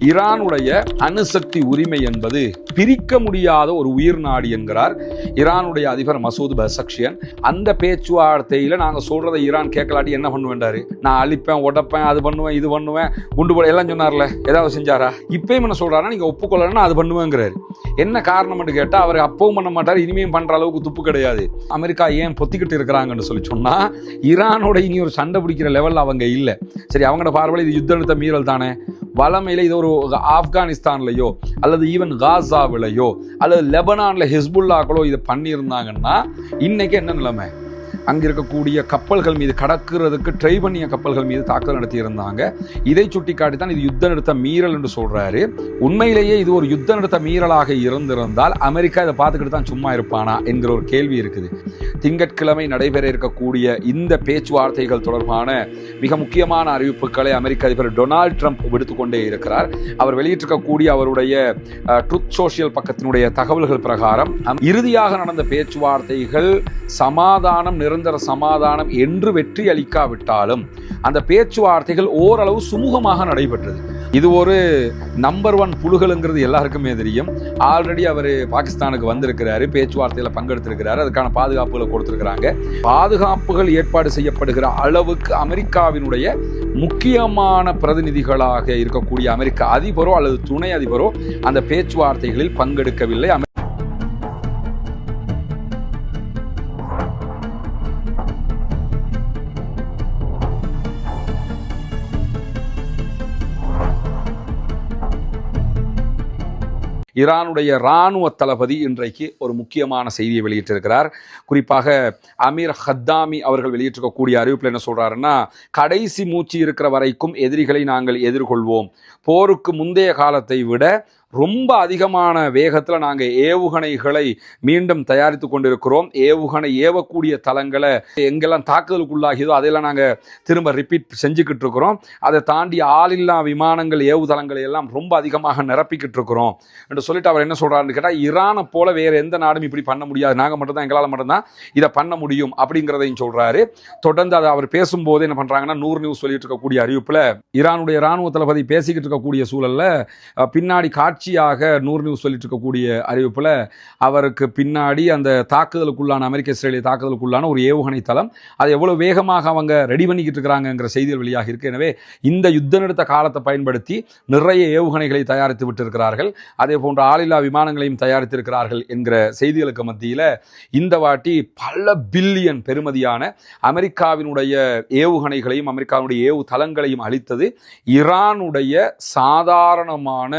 ஈரானுடைய அணுசக்தி உரிமை என்பது பிரிக்க முடியாத ஒரு உயிர் நாடி என்கிறார் ஈரானுடைய அதிபர் மசூத் பெசக்ஷியன். அந்த பேச்சுவார்த்தையில நாங்க சொல்றதை ஈரான் கேட்கலாட்டி என்ன பண்ணுவேன்டாரு, நான் அழிப்பேன், உடப்பேன், அது பண்ணுவேன், இது பண்ணுவேன், குண்டு போட எல்லாம் சொன்னார்ல, ஏதாவது செஞ்சாரா? இப்பயும் என்ன சொல்றாரா, நீங்க ஒப்புக்கொள்ளனா அது பண்ணுவேங்கிறாரு. என்ன காரணம்னு கேட்டா, அவர் அப்பவும் பண்ண மாட்டார், இனிமையும் பண்ற அளவுக்கு துப்பு கிடையாது. அமெரிக்கா ஏன் பொத்திக்கிட்டு இருக்கிறாங்கன்னு சொல்லி சொன்னா, ஈரானோட இனி ஒரு சண்டை பிடிக்கிற லெவல்ல அவங்க இல்ல. சரி, அவங்களோட பார்வையில் இது யுத்த நிறுத்த மீறல் தானே. வளமையில இது ஒரு ஆப்கானிஸ்தான்லயோ அல்லது ஈவன் காசாவிலையோ அல்லது லெபனான்ல ஹிஸ்புல்லாக்களோ இதை பண்ணியிருந்தாங்கன்னா இன்னைக்கு என்ன நிலைமை? அங்கே இருக்கக்கூடிய கப்பல்கள் மீது கடக்கிறதுக்கு ட்ரை பண்ணிய கப்பல்கள் மீது தாக்குதல் நடத்தி இருந்தாங்க. இதை சுட்டிக்காட்டி தான் இது யுத்த நிறுத்த மீறல் என்று சொல்றாரு. உண்மையிலேயே இது ஒரு யுத்த நிறுத்த மீறலாக இருந்திருந்தால் அமெரிக்கா இதை பார்த்துக்கிட்டு தான் சும்மா இருப்பானா என்கிற ஒரு கேள்வி இருக்குது. திங்கட்கிழமை நடைபெற இருக்கக்கூடிய இந்த பேச்சுவார்த்தைகள் தொடர்பான மிக முக்கியமான அறிவிப்புகளை அமெரிக்க அதிபர் டொனால்ட் ட்ரம்ப் விடுத்துக்கொண்டே இருக்கிறார். அவர் வெளியிட்டிருக்கக்கூடிய அவருடைய ட்ரூத் சோஷியல் பக்கத்தினுடைய தகவல்கள் பிரகாரம் இறுதியாக நடந்த பேச்சுவார்த்தைகள் சமாதானம், நிரந்தர சமாதானம் என்று வெற்றி அளிக்காவிட்டாலும் அந்த பேச்சுவார்த்தைகள் ஓரளவு சுமூகமாக நடைபெற்றது. இது ஒரு நம்பர் 1 புழுகலுங்கிறது எல்லாருக்குமே தெரியும். ஆல்ரெடி அவர் பாகிஸ்தானுக்கு வந்திருக்கிறாரு, பேச்சுவார்த்தையில பங்கெடுத்திருக்கிறாரு, அதுக்கான பாதுகாப்புகளை கொடுத்திருக்கிறாங்க. பாதுகாப்புகள் ஏற்பாடு செய்யப்படுகிற அளவுக்கு அமெரிக்காவினுடைய முக்கியமான பிரதிநிதிகளாக இருக்கக்கூடிய அமெரிக்க அதிபரோ அல்லது துணை அதிபரோ அந்த பேச்சுவார்த்தைகளில் பங்கெடுக்கவில்லை. ஈரானுடைய இராணுவ தளபதி இன்றைக்கு ஒரு முக்கியமான செய்தியை வெளியிட்டிருக்கிறார். குறிப்பாக அமீர் ஹத்தாமி அவர்கள் வெளியிட்டிருக்கக்கூடிய அறிவிப்பில் என்ன சொல்றாருன்னா, கடைசி மூச்சு இருக்கிற வரைக்கும் எதிரிகளை நாங்கள் எதிர்கொள்வோம். போருக்கு முந்தைய காலத்தை விட ரொம்ப அதிகமான வேகத்தில் நாங்கள் ஏவுகணைகளை மீண்டும் தயாரித்து கொண்டிருக்கிறோம். ஏவுகணை ஏவக்கூடிய தளங்களை எங்கெல்லாம் தாக்குதலுக்குள்ளாகியதோ அதையெல்லாம் நாங்கள் திரும்ப ரிப்பீட் செஞ்சுக்கிட்டு இருக்கிறோம். அதை தாண்டி ஆளில்லா விமானங்கள் ஏவுதளங்களை எல்லாம் ரொம்ப அதிகமாக நிரப்பிக்கிட்டு இருக்கிறோம் என்று சொல்லிட்டு அவர் என்ன சொல்கிறாருன்னு கேட்டால், ஈரானை போல வேறு எந்த நாடும் இப்படி பண்ண முடியாது, நாங்கள் மட்டும்தான், எங்களால் மட்டும்தான் இதை பண்ண முடியும் அப்படிங்கிறதையும் சொல்கிறாரு. தொடர்ந்து அதை அவர் பேசும்போது என்ன பண்ணுறாங்கன்னா, 100 நியூஸ் சொல்லிட்டு இருக்கக்கூடிய அறிவிப்பில் ஈரானுடைய இராணுவ தளபதி பேசிக்கிட்டு இருக்கக்கூடிய சூழலில் பின்னாடி காட்சியாக 100 நியூஸ் சொல்லிட்டு இருக்கக்கூடிய அறிவிப்பில் அவருக்கு பின்னாடி அந்த தாக்குதலுக்குள்ளான அமெரிக்க இஸ்ரேலிய தாக்குதலுக்குள்ளான ஒரு ஏவுகணை தளம், அதை எவ்வளவு வேகமாக அவங்க ரெடி பண்ணிக்கிட்டு இருக்கிறாங்கிற செய்திகள் வெளியாக இருக்கு. எனவே இந்த யுத்த நிறுத்த காலத்தை பயன்படுத்தி நிறைய ஏவுகணைகளை தயாரித்து விட்டு இருக்கிறார்கள், அதே போன்ற ஆளில்லா விமானங்களையும் தயாரித்திருக்கிறார்கள் என்கிற செய்திகளுக்கு மத்தியில் இந்த வாட்டி பல பில்லியன் பெறுமதியான அமெரிக்காவினுடைய ஏவுகணைகளையும் அமெரிக்காவுடைய ஏவு தளங்களையும் அளித்தது ஈரானுடைய சாதாரணமான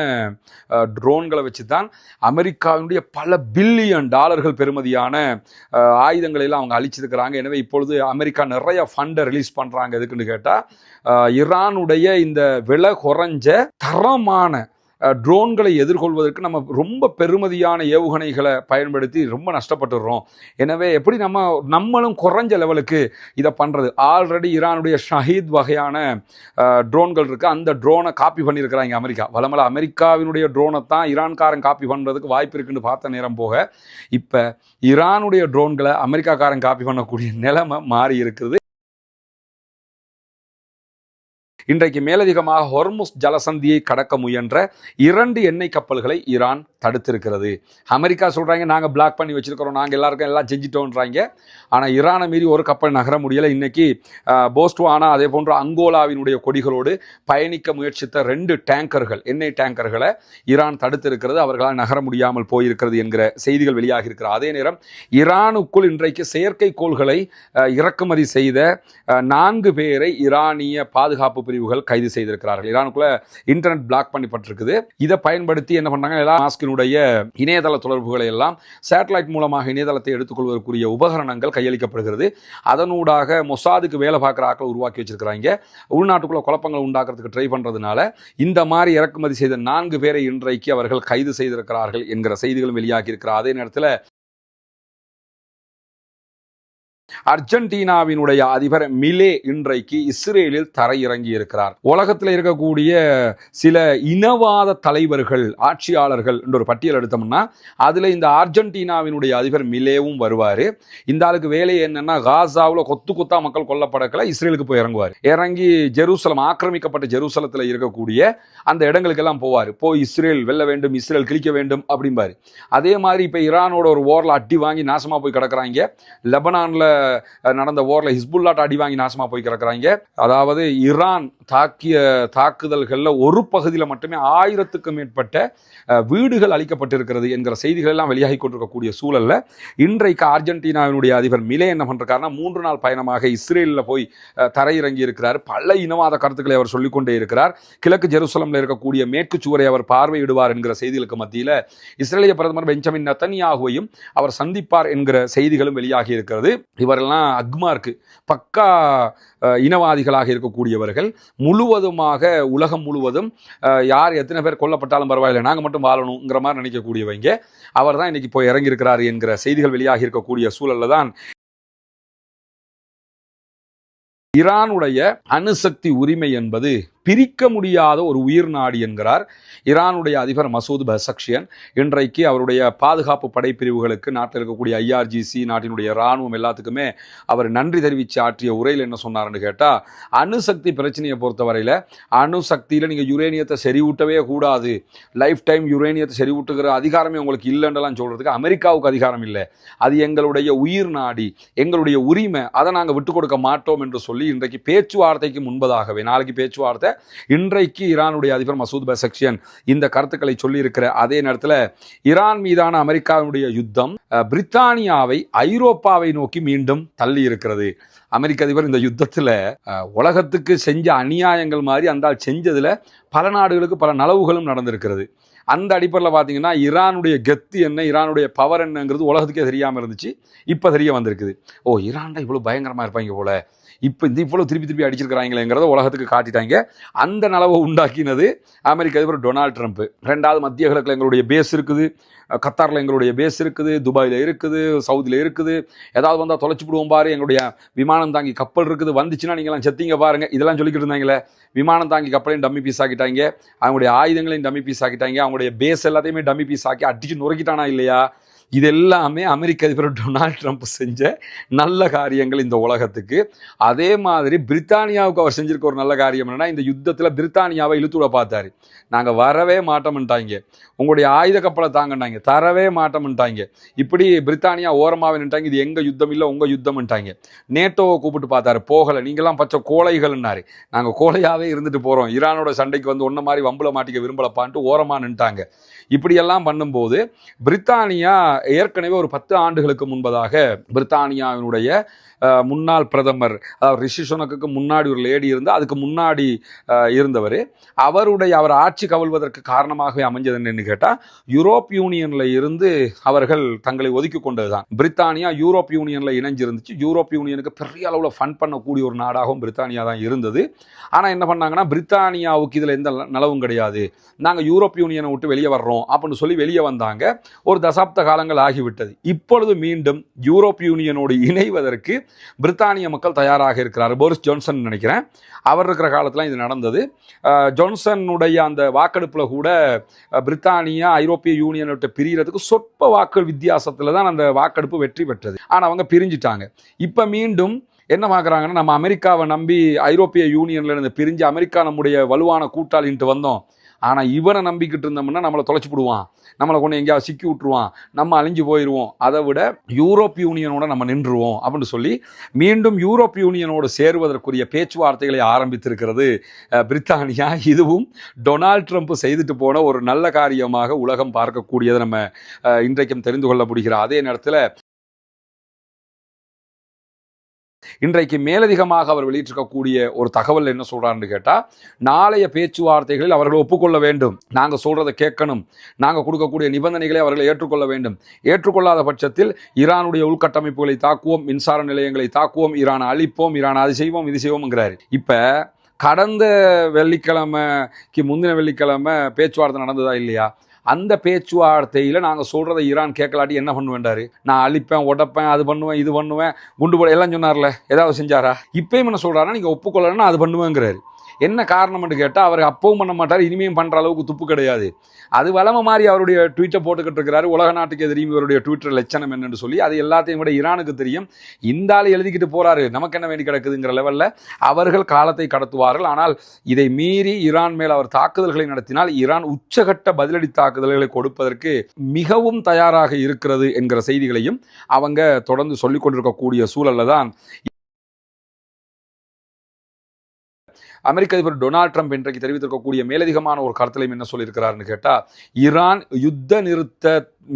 ட்ரோன்களை வச்சு தான் அமெரிக்காவினுடைய பல பில்லியன் டாலர்கள் பெறுமதியான ஆயுதங்களை எல்லாம் அவங்க அழிச்சிருக்கிறாங்க. எனவே இப்பொழுது அமெரிக்கா நிறைய ஃபண்டை ரிலீஸ் பண்ணுறாங்க. எதுக்குன்னு கேட்டால், ஈரானுடைய இந்த விலை குறைஞ்ச தரமான ட்ரோன்களை எதிர்கொள்வதற்கு நம்ம ரொம்ப பெருமதியான ஏவுகணைகளை பயன்படுத்தி ரொம்ப நஷ்டப்பட்டுடுறோம். எனவே எப்படி நம்மளும் குறைஞ்ச லெவலுக்கு இதை பண்ணுறது. ஆல்ரெடி ஈரானுடைய ஷஹீத் வகையான ட்ரோன்கள் இருக்குது, அந்த ட்ரோனை காப்பி பண்ணியிருக்கிறாங்க அமெரிக்கா. வளமல அமெரிக்காவினுடைய ட்ரோனை தான் ஈரான்காரன் காப்பி பண்ணுறதுக்கு வாய்ப்பு இருக்குன்னு பார்த்த நேரம் போக இப்போ ஈரானுடைய ட்ரோன்களை அமெரிக்காக்காரன் காப்பி பண்ணக்கூடிய நிலைமை மாறி இருக்குது. இன்றைக்கு மேலதிகமாக ஹொர்முஸ் ஜலசந்தியை கடக்க முயன்ற 2 எண்ணெய் கப்பல்களை ஈரான் தடுத்திருக்கிறது. அமெரிக்கா சொல்கிறாங்க, நாங்கள் பிளாக் பண்ணி வச்சிருக்கிறோம், நாங்கள் எல்லாருக்கும் எல்லாம் செஞ்சிட்டோன்றாங்க. ஆனால் ஈரானை மீறி ஒரு கப்பல் நகர முடியலை. இன்னைக்கு போஸ்ட்வானா அதே போன்ற அங்கோலாவினுடைய கொடிகளோடு பயணிக்க முயற்சித்த 2 டேங்கர்கள், எண்ணெய் டேங்கர்களை ஈரான் தடுத்திருக்கிறது. அவர்களால் நகர முடியாமல் போயிருக்கிறது என்கிற செய்திகள் வெளியாக இருக்கிறது. அதே நேரம் ஈரானுக்குள் இன்றைக்கு செயற்கைக்கோள்களை இறக்குமதி செய்த 4 பேரை ஈரானிய பாதுகாப்பு பிரிவுகள் கைது செய்திருக்கிறார்கள். ஈரானுக்குள்ள இன்டர்நெட் பிளாக் பண்ணப்பட்டிருக்குது. இதை பயன்படுத்தி என்ன பண்றாங்க, எல்லாம் மாஸ்கினுடைய இணையதள தொடர்புகளை எல்லாம் சேட்டலைட் மூலமாக இணையதளத்தை எடுத்துக்கொள்வதற்குரிய உபகரணங்கள் கையளிக்கப்படுகிறது. அதனூடாக மொசாதுக்கு வேலை பார்க்குற ஆக்களை உருவாக்கி வச்சிருக்கிறாங்க. உள்நாட்டுக்குள்ள குழப்பங்கள் உண்டாக்குறதுக்கு ட்ரை பண்றதுனால இந்த மாதிரி இறக்குமதி செய்த 4 பேரை இன்றைக்கு அவர்கள் கைது செய்திருக்கிறார்கள் என்கிற செய்திகளும் வெளியாகி இருக்கிறார். அதே நேரத்தில் அர்ஜென்டினாவினுடைய அதிபர் மிலே இன்றைக்கு இஸ்ரேலில் தரையிறங்கி இருக்கிறார். உலகத்தில் இருக்கக்கூடிய சில இனவாத தலைவர்கள், ஆட்சியாளர்கள் என்ற ஒரு பட்டியல் எடுத்தோம்னா அதுல இந்த அர்ஜென்டினாவினுடைய அதிபர் மிலேவும் வருவாரு. இந்த ஆளுக்கு வேலை என்னன்னா, காசாவில் கொத்து கொத்தா மக்கள் கொல்லப்படக்கல இஸ்ரேலுக்கு போய் இறங்கி ஜெருசலம், ஆக்கிரமிக்கப்பட்ட ஜெருசலத்தில் இருக்கக்கூடிய அந்த இடங்களுக்கெல்லாம் போவார். போய் இஸ்ரேல் வெல்ல வேண்டும், இஸ்ரேல் கிழிக்க வேண்டும் அப்படிம்பாரு. அதே மாதிரி இப்போ ஈரானோட ஒரு ஓரில் அடி வாங்கி நாசமாக போய் கிடக்குறாங்க. லெபனானில் நடந்த ஓரில் ஹிஸ்புல்லாட்ட அடி வாங்கி நாசமாக போய் கிடக்குறாங்க. அதாவது ஈரான் தாக்கிய தாக்குதல்களில் ஒரு பகுதியில் மட்டுமே 1000க்கும் மேற்பட்ட வீடுகள் அளிக்கப்பட்டிருக்கிறது என்கிற செய்திகள் எல்லாம் வெளியாகி கொண்டிருக்கக்கூடிய சூழல்ல இன்றைக்கு அர்ஜென்டினாவினுடைய அதிபர் மிலே என்ன பண்றாருன்னா 3 நாள் பயணமாக இஸ்ரேலில் போய் தரையிறங்கி இருக்கிறார். பல இனவாத கருத்துக்களை அவர் சொல்லிக்கொண்டே இருக்கிறார். கிழக்கு ஜெருசலம்ல இருக்கக்கூடிய மேற்கு சுவரை அவர் பார்வையிடுவார் என்கிற செய்திகளுக்கு மத்தியில் இஸ்ரேலிய பிரதமர் பெஞ்சமின் நெத்தன்யாகுவையும் அவர் சந்திப்பார் என்கிற செய்திகளும் வெளியாகி இருக்கிறது. இவரெல்லாம் அக்மார்க்கு பக்கா இனவாதிகளாக இருக்கக்கூடியவர்கள். முழுவதுமாக உலகம் முழுவதும் யார் எத்தனை பேர் கொல்லப்பட்டாலும் பரவாயில்லை, நாங்கள் மட்டும் வாழணுங்கிற மாதிரி நினைக்கக்கூடியவங்க. அவர் தான் இன்னைக்கு போய் இறங்கியிருக்கிறார் என்கிற செய்திகள் வெளியாகி இருக்கக்கூடிய சூழல்ல தான் ஈரானுடைய அணுசக்தி உரிமை என்பது பிரிக்க முடியாத ஒரு உயிர் நாடி என்கிறார் ஈரானுடைய அதிபர் மசூத் பெசக்ஷியன். இன்றைக்கு அவருடைய பாதுகாப்பு படைப்பிரிவுகளுக்கு, நாட்டில் இருக்கக்கூடிய IRGC, நாட்டினுடைய இராணுவம் எல்லாத்துக்குமே அவர் நன்றி தெரிவித்து ஆற்றிய உரையில் என்ன சொன்னார்னு கேட்டால், அணுசக்தி பிரச்சனையை பொறுத்தவரையில் அணுசக்தியில் நீங்கள் யுரேனியத்தை செறிவூட்டவே கூடாது, லைஃப் டைம் யுரேனியத்தை செறிவூட்டுகிற அதிகாரமே உங்களுக்கு இல்லைன்றலாம் சொல்கிறதுக்கு அமெரிக்காவுக்கு அதிகாரம் இல்லை, அது எங்களுடைய உயிர் நாடி, எங்களுடைய உரிமை, அதை நாங்கள் விட்டு கொடுக்க மாட்டோம் என்று சொல்லி இன்றைக்கு பேச்சுவார்த்தைக்கு முன்பதாகவே, நாளைக்கு பேச்சுவார்த்தை, இன்றைக்கு ஈரானுடைய அதிபர் மசூத் பெசக்ஷியன் இந்த கருத்துக்களை சொல்லி இருக்கிற அதே நேரத்தில் ஈரான் மீதான அமெரிக்காவுடைய யுத்தம் பிரித்தானியாவை ஐரோப்பாவை நோக்கி மீண்டும் தள்ளி இருக்கிறது. அமெரிக்க அதிபர் இந்த யுத்தத்தில் உலகத்துக்கு செஞ்ச அநியாயங்கள் மாதிரி அந்த செஞ்சதுல பல நாடுகளுக்கு பல நலவுகளும் நடந்திருக்கிறது. அந்த அடிப்படையில் பார்த்தீங்கன்னா ஈரானுடைய கெத்து என்ன, ஈரானுடைய பவர் என்னங்கிறது உலகத்துக்கே தெரியாமல் இருந்துச்சு. இப்போ தெரிய வந்திருக்குது. ஓ, ஈரான்டா இவ்வளோ பயங்கரமாக இருப்பாங்க போல, இப்போ இந்த இவ்வளோ திருப்பி அடிச்சிருக்கிறாங்களேங்கிறத உலகத்துக்கு காட்டிட்டாங்க. அந்த நலவை உண்டாக்கினது அமெரிக்க அதிபர் டொனால்ட் ட்ரம்ப். 2வது மத்திய கிழக்கில் எங்களுடைய பேஸ் இருக்குது, கத்தாரில் எங்களுடைய பேஸ் இருக்குது, துபாயில் இருக்குது, சவுதியில் இருக்குது, ஏதாவது வந்தால் தொலைச்சி விடுவோம் பாரு, எங்களுடைய விமானம் தாங்கி கப்பல் இருக்குது, வந்துச்சுன்னா நீங்களாம் செத்தீங்க பாருங்கள், இதெல்லாம் சொல்லிக்கிட்டு இருந்தாங்களே. விமானம் தாங்கி கப்பலையும் டம்மி பீஸ் ஆக்கிட்டாங்க, அவங்களுடைய ஆயுதங்களையும் டம்மி பீஸ் ஆக்கிட்டாங்க, அவங்களுடைய பேஸ் எல்லாத்தையுமே டம்மி பீஸ் ஆக்கி அடிச்சு நுரைக்கிட்டானா இல்லையா? இது எல்லாமே அமெரிக்க அதிபர் டொனால்ட் ட்ரம்ப் செஞ்ச நல்ல காரியங்கள் இந்த உலகத்துக்கு. அதே மாதிரி பிரித்தானியாவுக்கு அவர் செஞ்சிருக்க ஒரு நல்ல காரியம் என்னன்னா, இந்த யுத்தத்தில் பிரித்தானியாவை இழுத்துவிட பார்த்தாரு. நாங்கள் வரவே மாட்டோம்ட்டாங்க, உங்களுடைய ஆயுத கப்பலை தாங்கண்டாங்க, தரவே மாட்டோம்ட்டாங்க. இப்படி பிரித்தானியா ஓரமாகவே நின்ட்டாங்க. இது எங்கள் யுத்தம் இல்லை, உங்கள் யுத்தம்ட்டாங்க. நேட்டோவை கூப்பிட்டு பார்த்தாரு, போகலை, நீங்களாம் பச்சை கோழைகள்னாரு. நாங்கள் கோழையாகவே இருந்துட்டு போகிறோம், ஈரானோட சண்டைக்கு வந்து ஒன்றை மாதிரி வம்புல மாட்டிக்க விரும்பலப்பான்ட்டு ஓரமாக நின்ட்டாங்க. இப்படியெல்லாம் பண்ணும்போது பிரித்தானியா ஏற்கனவே ஒரு 10 ஆண்டுகளுக்கு முன்பதாக பிரித்தானியாவினுடைய முன்னாள் பிரதமர், அதாவது ரிஷி சுனக்குக்கு முன்னாடி ஒரு லேடி இருந்து, அதுக்கு முன்னாடி இருந்தவர், அவர் ஆட்சி கவிழ்வதற்கு காரணமாகவே அமைஞ்சது என்னன்னு கேட்டால், யூரோப் யூனியனில் இருந்து அவர்கள் தங்களை ஒதுக்கி கொண்டது தான். பிரித்தானியா யூரோப் யூனியனில் இணைஞ்சிருந்துச்சு. யூரோப் யூனியனுக்கு பெரிய அளவில் ஃபண்ட் பண்ணக்கூடிய ஒரு நாடாகவும் பிரித்தானியா தான் இருந்தது. ஆனால் என்ன பண்ணாங்கன்னா, பிரித்தானியாவுக்கு இதில் எந்த நலவும் கிடையாது, நாங்கள் யூரோப் யூனியனை விட்டு வெளியே வர்றோம் அப்படின்னு சொல்லி வெளியே வந்தாங்க. ஒரு தசாப்த காலங்கள் ஆகிவிட்டது. இப்பொழுது மீண்டும் யூரோப் யூனியனோடு இணைவதற்கு பிரித்தானிய மக்கள் தயாராக இருக்கிறார். போரிஸ் ஜான்சன் நினைக்கிறேன், அவர் இருக்கிற காலத்தில் இது நடந்தது. ஜான்சனுடைய அந்த வாக்கெடுப்பில் கூட பிரித்தானியா ஐரோப்பிய யூனியனை விட்டு பிரிகிறதுக்கு சொற்ப வாக்கு வித்தியாசத்தில் தான் அந்த வாக்கெடுப்பு வெற்றி பெற்றது. ஆனால் அவங்க பிரிஞ்சிட்டாங்க. இப்போ மீண்டும் என்ன பார்க்குறாங்கன்னா, நம்ம அமெரிக்காவை நம்பி ஐரோப்பிய யூனியன்ல இருந்து பிரிஞ்சு அமெரிக்கா நம்முடைய வலுவான கூட்டாளின்ட்டு வந்தோம், ஆனால் இவனை நம்பிக்கிட்டு இருந்தோம்னா நம்மளை தொலைச்சி விடுவான், நம்மளை கொண்டு எங்கேயாவது சிக்கி விட்டுருவான், நம்ம அழிஞ்சு போயிடுவோம், அதை விட யூரோப் யூனியனோட நம்ம நின்றுவோம் அப்படின்னு சொல்லி மீண்டும் யூரோப் யூனியனோடு சேருவதற்குரிய பேச்சுவார்த்தைகளை ஆரம்பித்திருக்கிறது பிரித்தானியா. இதுவும் டொனால்ட் ட்ரம்ப் செய்துட்டு போன ஒரு நல்ல காரியமாக உலகம் பார்க்கக்கூடியதை நம்ம இன்றைக்கும் தெரிந்து கொள்ள முடிகிற அதே நேரத்தில் இன்றைக்கு மேலதிகமாக அவர் வெளியிட்டிருக்கக்கூடிய ஒரு தகவல் என்ன சொல்றாருன்னு கேட்டால், நாளைய பேச்சுவார்த்தைகளில் அவர்கள் ஒப்புக்கொள்ள வேண்டும், நாங்கள் சொல்றதை கேட்கணும், நாங்கள் கொடுக்கக்கூடிய நிபந்தனைகளை அவர்களை ஏற்றுக்கொள்ள வேண்டும், ஏற்றுக்கொள்ளாத பட்சத்தில் ஈரானுடைய உள்கட்டமைப்புகளை தாக்குவோம், மின்சார நிலையங்களை தாக்குவோம், ஈரானை அழிப்போம், ஈரான் அது செய்வோம் இது செய்வோம்ங்கிறாரு. இப்போ கடந்த வெள்ளிக்கிழமைக்கு முந்தின வெள்ளிக்கிழமை பேச்சுவார்த்தை நடந்ததா இல்லையா? அந்த பேச்சுவார்த்தையில் நாங்கள் சொல்கிறத ஈரான் கேட்கலாட்டி என்ன பண்ணுவேன்டாரு, நான் அழிப்பேன், உடைப்பேன், அது பண்ணுவேன், இது பண்ணுவேன், குண்டு போட எல்லாம் சொன்னார்ல, ஏதாவது செஞ்சாரா? இப்பயும் என்ன சொல்கிறாருன்னா நீங்கள் ஒப்புக்கொள்ளலன்னா அது பண்ணுவேங்கிறாரு. என்ன காரணம்னு கேட்டால் அவர் அப்பவும் பண்ண மாட்டார், இனிமையும் பண்ணுற அளவுக்கு துப்பு கிடையாது. அது வளமை மாதிரி அவருடைய ட்வீட்டை போட்டுக்கிட்டு இருக்கிறாரு. உலக நாட்டுக்கு எதிரியும் இவருடைய ட்விட்டர் லட்சணம் என்னன்னு சொல்லி அது எல்லாத்தையும் விட ஈரானுக்கு தெரியும். இந்த ஆள் எழுதிக்கிட்டு போறாரு, நமக்கு என்ன வேண்டி கிடக்குதுங்கிற லெவலில் அவர்கள் காலத்தை கடத்துவார்கள். ஆனால் இதை மீறி ஈரான் மேல் அவர் தாக்குதல்களை நடத்தினால் ஈரான் உச்சகட்ட பதிலடி தாக்குதல்களை கொடுப்பதற்கு மிகவும் தயாராக இருக்கிறது என்கிற செய்திகளையும் அவங்க தொடர்ந்து சொல்லிக் கொண்டிருக்கக்கூடிய சூழல்ல தான் அமெரிக்க அதிபர் டொனால்ட் ட்ரம்ப் இன்றைக்கு தெரிவித்திருக்கக்கூடிய மேலதிகமான ஒரு கருத்திலையும் என்ன சொல்லியிருக்கிறாருன்னு கேட்டால், ஈரான் யுத்த நிறுத்த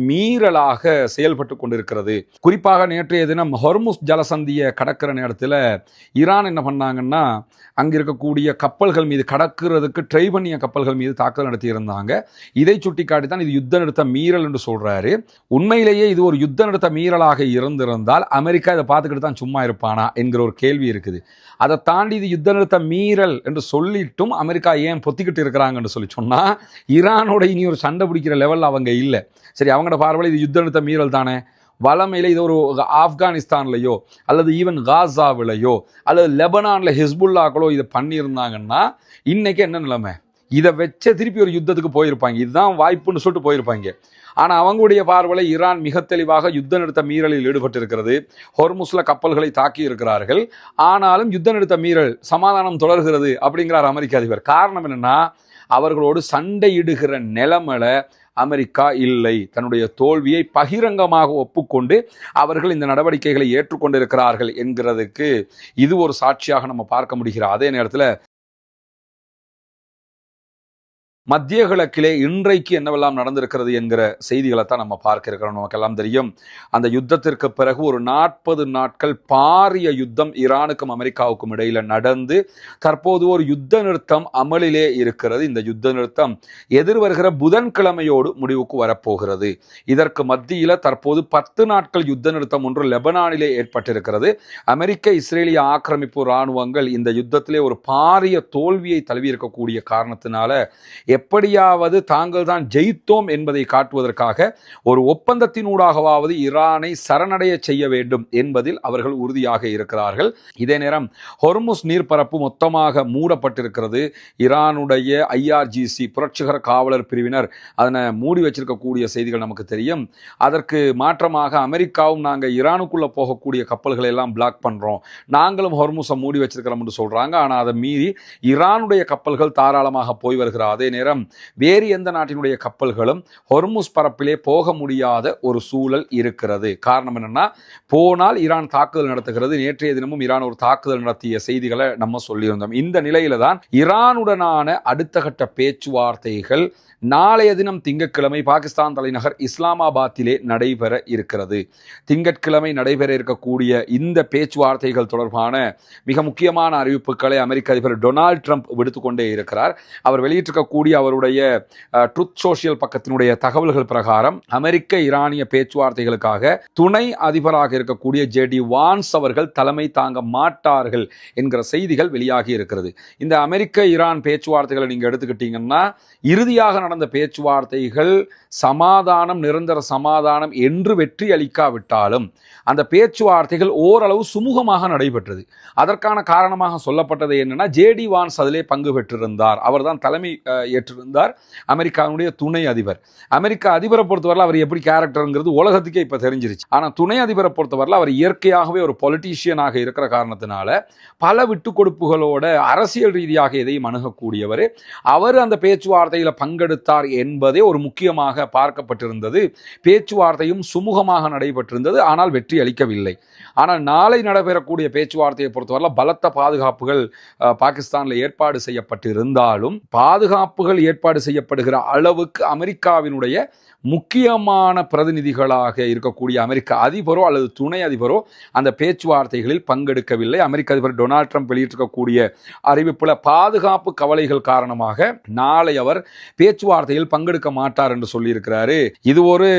மீறலாக செயல்பட்டு கொண்டிருக்கிறது. குறிப்பாக நேற்றைய தினம் ஹொர்முஸ் ஜலசந்தியை கடக்கிற நேரத்தில் ஈரான் என்ன பண்ணாங்கன்னா, அங்கே இருக்கக்கூடிய கப்பல்கள் மீது கடக்கிறதுக்கு ட்ரை பண்ணிய கப்பல்கள் மீது தாக்குதல் நடத்தியிருந்தாங்க. இதை சுட்டிக்காட்டி தான் இது யுத்த நிறுத்த மீறல் என்று சொல்றாரு. உண்மையிலேயே இது ஒரு யுத்த நிறுத்த மீறலாக இருந்திருந்தால் அமெரிக்கா இதை பார்த்துக்கிட்டு தான் சும்மா இருப்பானா என்கிற ஒரு கேள்வி இருக்குது. அதை தாண்டி இது யுத்த நிறுத்த மீறல் என்று சொல்லிட்டும் அமெரிக்கா ஏன் பொத்திக்கிட்டு இருக்கிறாங்கன்னு சொல்லி சொன்னால், ஈரானோட இனி ஒரு சண்டை பிடிக்கிற லெவலில் அவங்க இல்லை. சரி, அவங்களோட பார்வையில் இது யுத்த நிறுத்த மீறல் தானே, வளமையில் இது ஒரு ஆப்கானிஸ்தான்லையோ அல்லது ஈவன் காசாவிலையோ அல்லது லெபனானில் ஹிஸ்புல்லாக்களோ இதை பண்ணியிருந்தாங்கன்னா இன்னைக்கு என்ன நிலைமை? இதை வச்ச திருப்பி ஒரு யுத்தத்துக்கு போயிருப்பாங்க, இதுதான் வாய்ப்புன்னு சொல்லிட்டு போயிருப்பாங்க. ஆனால் அவங்களுடைய பார்வையில் ஈரான் மிக தெளிவாக யுத்த நிறுத்த மீறலில் ஈடுபட்டு இருக்கிறது. ஹொர்முஸ்ல கப்பல்களை தாக்கி இருக்கிறார்கள். ஆனாலும் யுத்த நிறுத்த மீறல், சமாதானம் தொடர்கிறது அப்படிங்கிறார் அமெரிக்க அதிபர். காரணம் என்னன்னா, அவர்களோடு சண்டையிடுகிற நிலைமையில அமெரிக்கா இல்லை. தன்னுடைய தோல்வியை பகிரங்கமாக ஒப்புக்கொண்டு அவர்கள் இந்த நடவடிக்கைகளை ஏற்றுக்கொண்டிருக்கிறார்கள் என்கிறதுக்கு இது ஒரு சாட்சியாக நம்ம பார்க்க முடிகிறது. அதே நேரத்தில் மத்திய கிழக்கிலே இன்றைக்கு என்னவெல்லாம் நடந்திருக்கிறது என்கிற செய்திகளை தான் நம்ம பார்க்க இருக்கிறோம். நமக்கெல்லாம் தெரியும், அந்த யுத்தத்திற்கு பிறகு ஒரு 40 நாட்கள் பாரிய யுத்தம் ஈரானுக்கும் அமெரிக்காவுக்கும் இடையில நடந்து தற்போது ஒரு யுத்த நிறுத்தம் அமலிலே இருக்கிறது. இந்த யுத்த நிறுத்தம் எதிர்வருகிற புதன்கிழமையோடு முடிவுக்கு வரப்போகிறது. இதற்கு மத்தியில் தற்போது 10 நாட்கள் யுத்த நிறுத்தம் ஒன்று லெபனானிலே ஏற்பட்டிருக்கிறது. அமெரிக்க இஸ்ரேலிய ஆக்கிரமிப்பு இராணுவங்கள் இந்த யுத்தத்திலே ஒரு பாரிய தோல்வியை தழுவி இருக்கக்கூடிய காரணத்தினால எப்படியாவது தாங்கள் தான் ஜெயித்தோம் என்பதை காட்டுவதற்காக ஒரு ஒப்பந்தத்தினூடாகவாவது ஈரானை சரணடைய செய்ய வேண்டும் என்பதில் அவர்கள் உறுதியாக இருக்கிறார்கள். இதே நேரம் ஹொர்முஸ் நீர்ப்பரப்பு மொத்தமாக மூடப்பட்டிருக்கிறது. ஈரானுடைய IRGC புரட்சிகர காவலர் பிரிவினர் அதனை மூடி வச்சிருக்கக்கூடிய செய்திகள் நமக்கு தெரியும். அதற்கு மாற்றமாக அமெரிக்காவும் நாங்கள் ஈரானுக்குள்ள போகக்கூடிய கப்பல்களை எல்லாம் பிளாக் பண்றோம், நாங்களும் ஹொர்முஸை மூடி வச்சிருக்கிறோம் என்று சொல்றாங்க. ஆனால் அதை மீறி ஈரானுடைய கப்பல்கள் தாராளமாக போய் வருகிறார். அதே நேரம் வேறு எந்த நாட்டினுடைய கப்பல்களும் ஹொர்முஸ் பரப்பிலே போக முடியாத ஒரு சூழல் இருக்கிறது. காரணம் என்னன்னா, போனால் ஈரான் தாக்குதல் நடத்துகிறது. நேற்றைய தினமும் ஈரான் ஒரு தாக்குதல் நடத்திய செய்திகளை நம்ம சொல்லியிருந்தோம். இந்த நிலையில தான் ஈரானுடனான அடுத்த கட்ட பேச்சுவார்த்தைகள் நாளைய தினம் திங்கட்கிழமை பாகிஸ்தான் தலைநகர் இஸ்லாமாபாத்திலே நடைபெற இருக்கிறது. திங்கட்கிழமை நடைபெற இருக்கக்கூடிய இந்த பேச்சுவார்த்தைகள் தொடர்பான மிக முக்கியமான அறிவிப்புகளை அமெரிக்க அதிபர் டொனால்ட் ட்ரம்ப் விடுத்துக்கொண்டே இருக்கிறார். அவர் வெளியிட்டிருக்கக்கூடிய அவருடைய ட்ரூத் சோஷியல் பக்கத்தினுடைய தகவல்கள் பிரகாரம் அமெரிக்க ஈரானிய பேச்சுவார்த்தைகளுக்காக துணை அதிபராக இருக்கக்கூடிய JD வான்ஸ் அவர்கள் தலைமை தாங்க மாட்டார்கள் என்கிற செய்திகள் வெளியாகி இருக்கிறது. இந்த அமெரிக்க ஈரான் பேச்சுவார்த்தைகளை நீங்க எடுத்துக்கிட்டீங்கன்னா, இறுதியாக நடந்த பேச்சுவார்த்தைகள் சமாதானம், நிரந்தர சமாதானம் என்று வெற்றி அளிக்காவிட்டாலும் அந்த பேச்சுவார்த்தைகள் ஓரளவு சுமூகமாக நடைபெற்றது. அதற்கான காரணமாக சொல்லப்பட்டது என்னன்னா, JD வான்ஸ் அதிலே பங்கு பெற்றிருந்தார். அவர் தான் தலைமை ஏற்றிருந்தார், அமெரிக்காவுடைய துணை அதிபர். அமெரிக்க அதிபரை பொறுத்தவரை அவர் எப்படி கேரக்டருங்கிறது உலகத்துக்கே இப்ப தெரிஞ்சிருச்சு. ஆனா துணை அதிபரை பொறுத்தவரை அவர் இயற்கையாகவே ஒரு பொலிட்டீஷியனாக இருக்கிற காரணத்தினால பல விட்டு கொடுப்புகளோட அரசியல் ரீதியாக எதையும் அணுகக்கூடியவர். அவர் அந்த பேச்சுவார்த்தையில பங்கெடுத்தார் என்பதே ஒரு முக்கியமாக பார்க்கப்பட்டிருந்தது. பேச்சுவார்த்தையும் சுமூகமாக நடைபெற்றிருந்தது, ஆனால் வெற்றி அளிக்கவில்லை. ஆனால் நாளை நடைபெறக்கூடிய பேச்சுவார்த்தையை பொறுத்தவரை பலத்த பாதுகாப்புகள் பாகிஸ்தானில் ஏற்பாடு செய்யப்பட்டிருந்தாலும் பாதுகாப்புகள் ஏற்பாடு செய்யப்படுகிற அளவுக்கு அமெரிக்காவினுடைய முக்கியமான பிரதிநிதிகளாக இருக்கக்கூடிய அமெரிக்க அதிபரோ அல்லது துணை அதிபரோ அந்த பேச்சுவார்த்தைகளில் பங்கெடுக்கவில்லை. அமெரிக்க அதிபர் டொனால்ட் ட்ரம்ப் வெளியிட்டிருக்கக்கூடிய அறிவிப்புல பாதுகாப்பு கவலைகள் காரணமாக நாளை அவர் பேச்சுவார்த்தையில் பங்கெடுக்க மாட்டார் என்று சொல்லியிருக்கிறாரு. இது ஒரு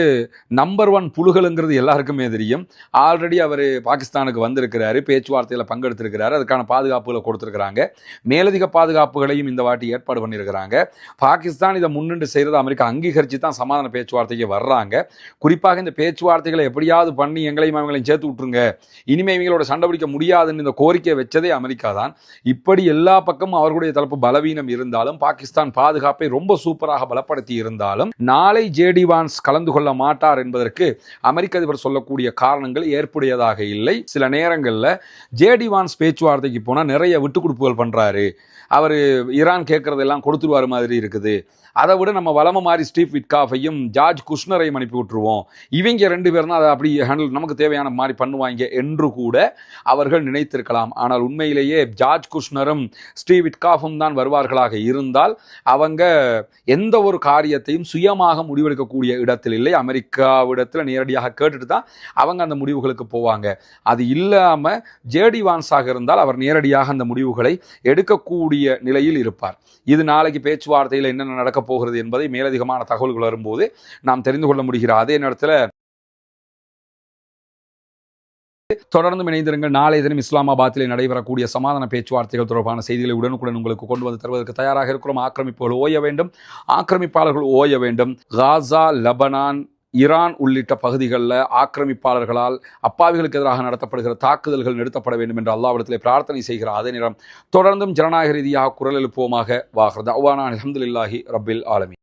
நம்பர் 1 புழுகலுங்கிறது எல்லாருக்குமே தெரியும். ஆல்ரெடி அவர் பாகிஸ்தானுக்கு வந்திருக்கிறாரு, பேச்சுவார்த்தையில் பங்கெடுத்திருக்கிறாரு, அதுக்கான பாதுகாப்புகளை கொடுத்திருக்கிறாங்க. மேலதிக பாதுகாப்புகளையும் இந்த வாட்டி ஏற்பாடு பண்ணியிருக்கிறாங்க. பாகிஸ்தான் இதை முன்னின்று செய்கிறது அமெரிக்கா அங்கீகரித்து தான் சமாதான பேச்சுவார்த்தைக்கு வர்றாங்க. குறிப்பாக இந்த பேச்சுவார்த்தைகளை எப்படியாவது பண்ணி எங்களையும் அவங்களையும் சேர்த்து விட்டுருங்க, இனிமே இவங்களோட சண்டை பிடிக்க முடியாதுன்னு இந்த கோரிக்கை வச்சதே அமெரிக்கா தான். இப்படி எல்லா பக்கமும் அவர்களுடைய தரப்பு பலவீனம் இருந்தாலும், பாகிஸ்தான் பாதுகாப்பை ரொம்ப சூப்பராக பலப்படுத்தி இருந்தாலும், நாளை ஜேடி வான்ஸ் கலந்து கொள்ள மாட்டார் என்பதற்கு அமெரிக்க அதிபர் சொல்லக்கூடிய காரணங்கள் ஏற்புடையதாக இல்லை. சில நேரங்களில் ஜேடி வான்ஸ் பேச்சுவார்த்தைக்கு போனால் நிறைய விட்டு கொடுப்புகள் பண்றாரு, அவர் ஈரான் கேட்கறதெல்லாம் கொடுத்துருவாரு மாதிரி இருக்குது, அதை விட நம்ம வளம மாதிரி ஸ்டீவ் விட்காஃபையும் ஜார்ஜ் குஷ்னரையும் அனுப்பி விட்டுருவோம், இவங்க 2 பேரும் தான் அதை அப்படி ஹேண்டில் நமக்கு தேவையான மாதிரி பண்ணுவாங்க என்று கூட அவர்கள் நினைத்திருக்கலாம். ஆனால் உண்மையிலேயே ஜார்ஜ் குஷ்னரும் ஸ்டீவ் விட்காஃபும் தான் வருவார்களாக இருந்தால் அவங்க எந்த ஒரு காரியத்தையும் சுயமாக முடிவெடுக்கக்கூடிய இடத்தில் இல்லை, அமெரிக்காவிடத்தில் நேரடியாக கேட்டுட்டு தான் அவங்க அந்த முடிவுகளுக்கு போவாங்க. அது இல்லாமல் ஜேடி வான்ஸாக இருந்தால் அவர் நேரடியாக அந்த முடிவுகளை எடுக்கக்கூடிய நிலையில் இருப்பார். இது நாளைக்கு பேச்சுவார்த்தையில் என்னென்ன நடக்க போகிறது என்பதை மேலதிகமான தகவல்கள் வரும்போது நாம் தெரிந்து கொள்ள முடிகிற அதே நேரத்தில் தொடர்ந்து இணைந்திருங்கள். நாளைய தினம் இஸ்லாமாபாத்திலே நடைபெறக்கூடிய சமாதான பேச்சுவார்த்தைகள் தொடர்பான செய்திகளை உடனுக்குடன் உங்களுக்கு கொண்டு வந்து தருவதற்கு தயாராக இருக்கிறோம். ஆக்கிரமிப்புகள் ஓய வேண்டும், ஆக்கிரமிப்பாளர்கள் ஓய வேண்டும். காசா, லெபனான், ஈரான் உள்ளிட்ட பகுதிகளில் ஆக்கிரமிப்பாளர்களால் அப்பாவிகளுக்கு எதிராக நடத்தப்படுகிற தாக்குதல்கள் நிறுத்தப்பட வேண்டும் என்று அல்லாஹ்விடத்திலே பிரார்த்தனை செய்கிற அதே நேரம் தொடர்ந்தும் ஜனநாயக ரீதியாக குரல் எழுப்புவோமாக. வாஹ்ர் தஅவானா அல்ஹம்துலில்லாஹி ரப்பில் ஆலமீன்.